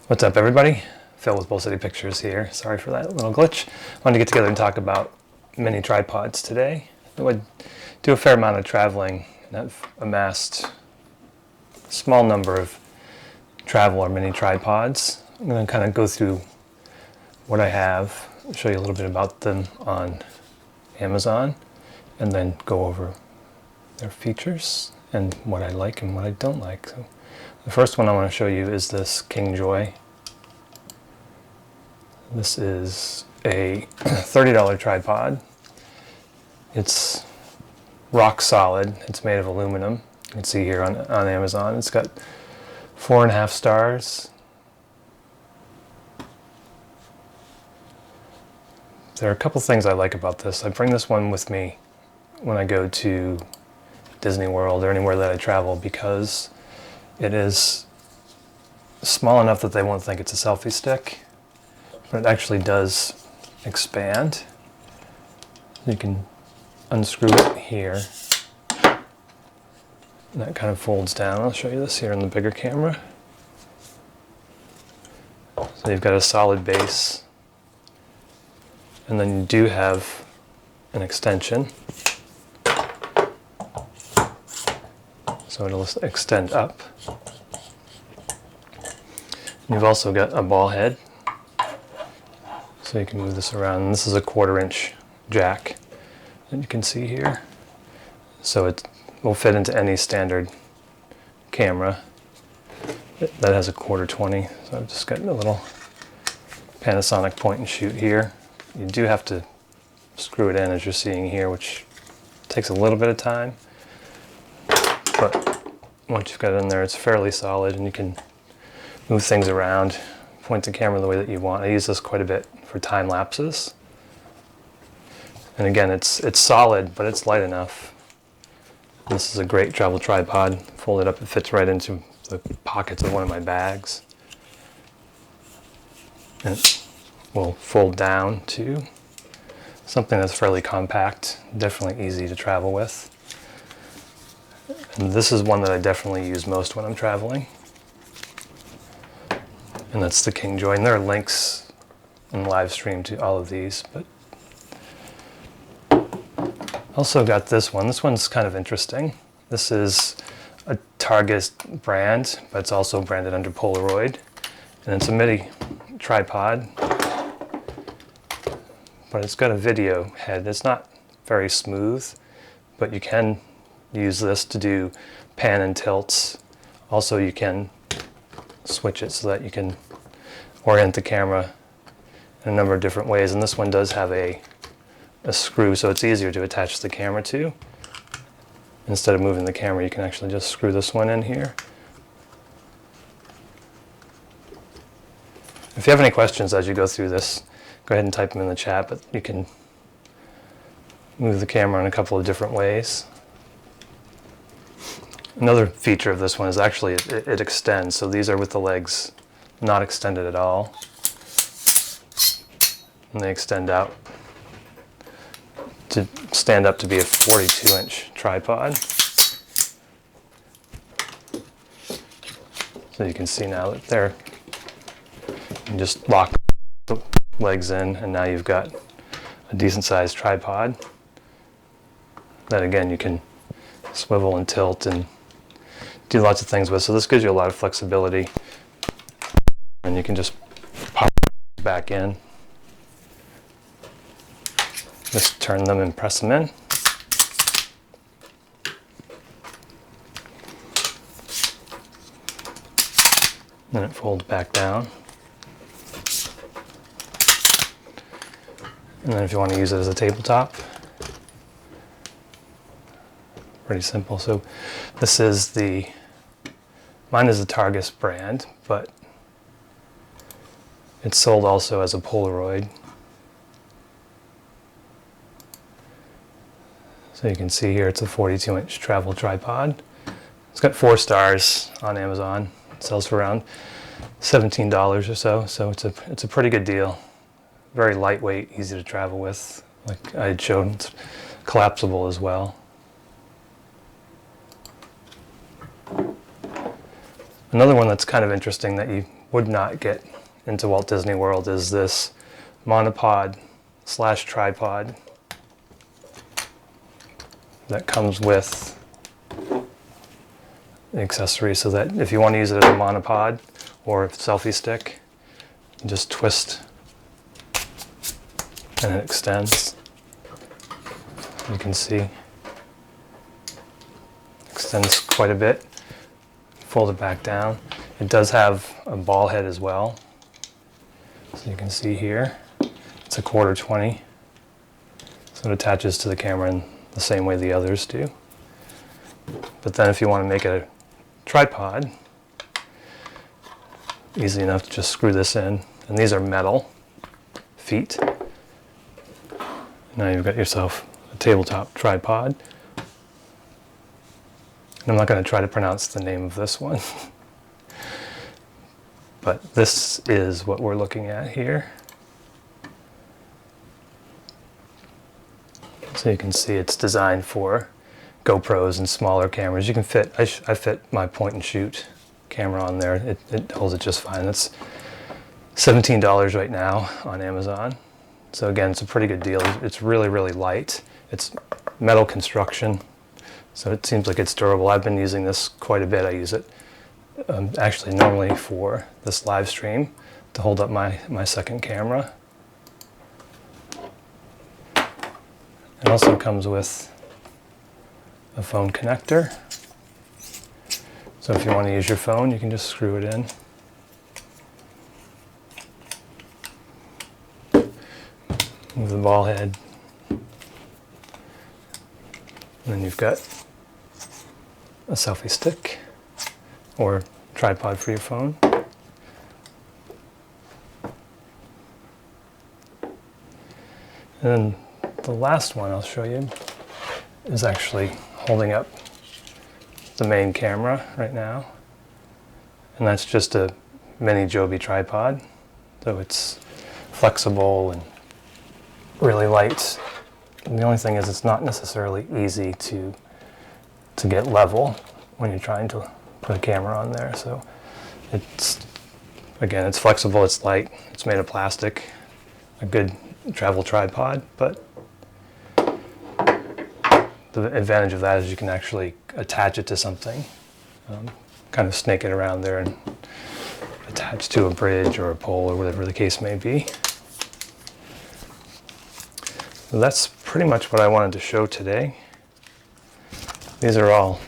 What's up, everybody? Phil with Bull City Pictures here. Sorry for that little glitch. I wanted to get together and talk about mini tripods today. I would do a fair amount of traveling and I've amassed a small number of travel or mini tripods. I'm going to kind of go through what I have, show you a little bit about them on Amazon, and then go over their features and what I like and what I don't like. So the first one I want to show you is this KingJoy. This is a $30 tripod. It's rock solid. It's made of aluminum. You can see here on Amazon. It's got 4.5 stars. There are a couple things I like about this. I bring this one with me when I go to Disney World or anywhere that I travel because it is small enough that they won't think it's a selfie stick, but it actually does expand. You can unscrew it here, and that kind of folds down. I'll show you this here in the bigger camera. So you've got a solid base, and then you do have an extension. So it'll extend up. You've also got a ball head, so you can move this around. And this is a 1/4-inch jack that you can see here. So it will fit into any standard camera that has a 1/4-20. So I've just got a little Panasonic point and shoot here. You do have to screw it in, as you're seeing here, which takes a little bit of time. But once you've got it in there, it's fairly solid, and you can move things around, point the camera the way that you want. I use this quite a bit for time lapses. And again, it's solid, but it's light enough. This is a great travel tripod. Fold it up, it fits right into the pockets of one of my bags. And it will fold down to something that's fairly compact, definitely easy to travel with. And this is one that I definitely use most when I'm traveling. And that's the KingJoy. And there are links in the live stream to all of these. But also got this one. This one's kind of interesting. This is a Target brand, but it's also branded under Polaroid. And it's a mini tripod, but it's got a video head. It's not very smooth, but you can use this to do pan and tilts. Also, you can switch it so that you can orient the camera in a number of different ways. And this one does have a screw, so it's easier to attach the camera to. Instead of moving the camera, you can actually just screw this one in here. If you have any questions as you go through this, go ahead and type them in the chat, but you can move the camera in a couple of different ways. Another feature of this one is actually it extends, so these are with the legs not extended at all. And they extend out to stand up to be a 42-inch tripod. So you can see now that you can just lock the legs in, and now you've got a decent sized tripod that again you can swivel and tilt and do lots of things with. So this gives you a lot of flexibility, and you can just pop it back in. Just turn them and press them in. Then it folds back down. And then if you want to use it as a tabletop, pretty simple. So this is mine is the Target brand, but it's sold also as a Polaroid. So you can see here it's a 42-inch travel tripod. It's got 4 stars on Amazon. It sells for around $17 or so. So it's a pretty good deal. Very lightweight, easy to travel with. Like I had shown, it's collapsible as well. Another one that's kind of interesting that you would not get into Walt Disney World is this monopod slash tripod that comes with the accessory, so that if you want to use it as a monopod or a selfie stick, you just twist and it extends. You can see extends quite a bit. Fold it back down. It does have a ball head as well, so you can see here it's a 1/4-20, so it attaches to the camera in the same way the others do. But then if you want to make it a tripod, easy enough to just screw this in, and these are metal feet. Now you've got yourself a tabletop tripod. And I'm not going to try to pronounce the name of this one, but this is what we're looking at here. So you can see it's designed for GoPros and smaller cameras. You can fit, I fit my point and shoot camera on there. It holds it just fine. It's $17 right now on Amazon. So again, it's a pretty good deal. It's really, really light. It's metal construction, so it seems like it's durable. I've been using this quite a bit. I use it actually normally for this live stream to hold up my second camera. It also comes with a phone connector. So if you want to use your phone, you can just screw it in. Move the ball head. And then you've got a selfie stick or tripod for your phone. And then the last one I'll show you is actually holding up the main camera right now. And that's just a mini Joby tripod. So it's flexible and really light. And the only thing is it's not necessarily easy to get level when you're trying to put a camera on there. So it's, again, it's flexible, it's light, it's made of plastic, a good travel tripod, but the advantage of that is you can actually attach it to something, kind of snake it around there and attach to a bridge or a pole or whatever the case may be. So that's pretty much what I wanted to show today. These are all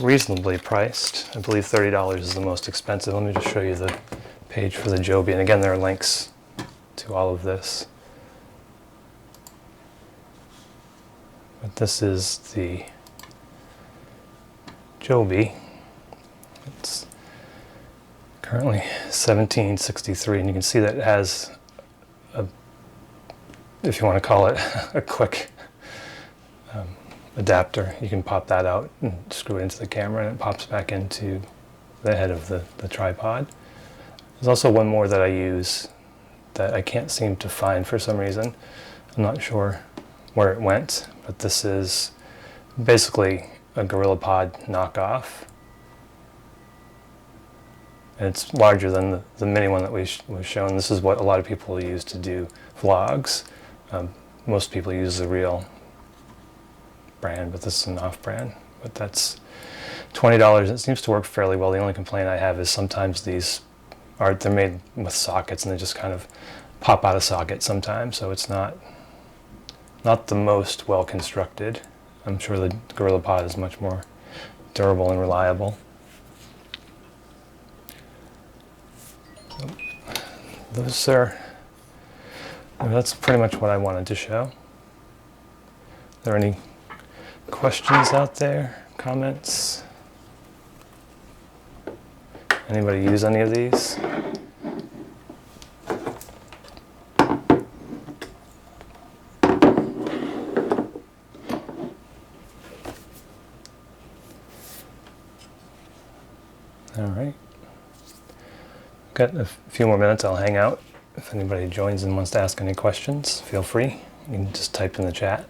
reasonably priced. I believe $30 is the most expensive. Let me just show you the page for the Joby. And again, there are links to all of this. But this is the Joby. It's currently $17.63, and you can see that it has a, if you want to call it a quick adapter, you can pop that out and screw it into the camera and it pops back into the head of the tripod. There's also one more that I use that I can't seem to find for some reason. I'm not sure where it went, but this is basically a GorillaPod knockoff. And it's larger than the mini one that was shown. This is what a lot of people use to do vlogs. Most people use the real brand, but this is an off-brand. But that's $20. It seems to work fairly well. The only complaint I have is sometimes they're made with sockets and they just kind of pop out of socket sometimes, so it's not the most well constructed. I'm sure the GorillaPod is much more durable and reliable. That's pretty much what I wanted to show. Are there any questions out there? Comments? Anybody use any of these? All right. Got a few more minutes. I'll hang out. If anybody joins and wants to ask any questions, feel free. You can just type in the chat.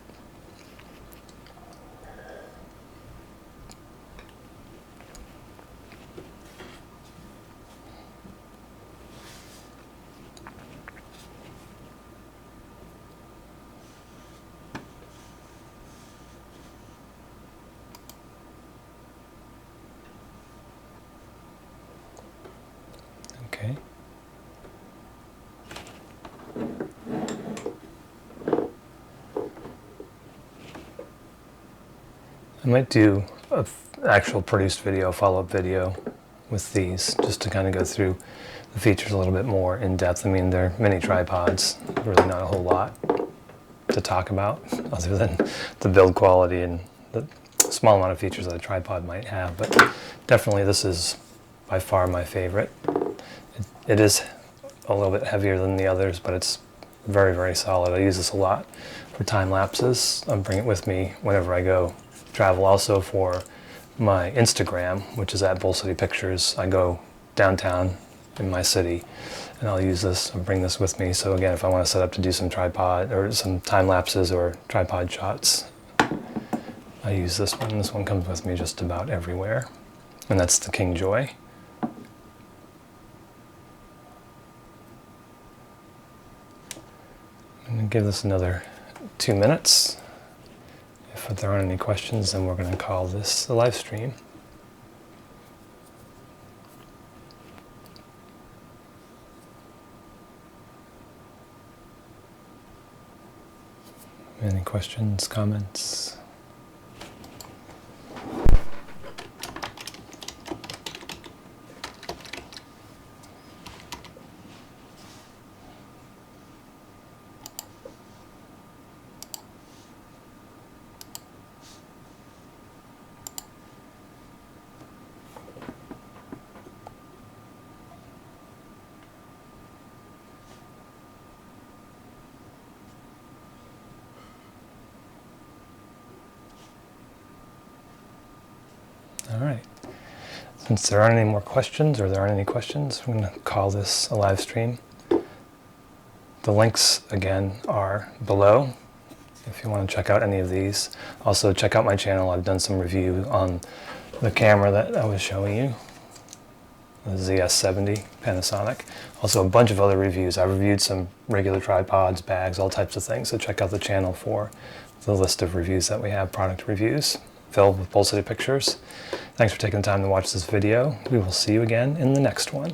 Okay. I might do an actual produced video, follow-up video with these, just to kind of go through the features a little bit more in depth. I mean, they're mini tripods, really not a whole lot to talk about other than the build quality and the small amount of features that a tripod might have, but definitely this is by far my favorite. It is a little bit heavier than the others, but it's very, very solid. I use this a lot for time lapses. I bring it with me whenever I go travel. Also for my Instagram, which is at Bull City Pictures. I go downtown in my city and I'll use this and bring this with me. So again, if I want to set up to do some tripod or some time lapses or tripod shots, I use this one. This one comes with me just about everywhere. And that's the King Joy. I'm going to give this another 2 minutes. If there aren't any questions, then we're going to call this a live stream. Any questions, comments? All right. Since there aren't any more questions, or there aren't any questions, I'm going to call this a live stream. The links, again, are below if you want to check out any of these. Also, check out my channel. I've done some review on the camera that I was showing you, the ZS70 Panasonic. Also, a bunch of other reviews. I've reviewed some regular tripods, bags, all types of things. So check out the channel for the list of reviews that we have, product reviews. Phil with Bull City Pictures. Thanks for taking the time to watch this video. We will see you again in the next one.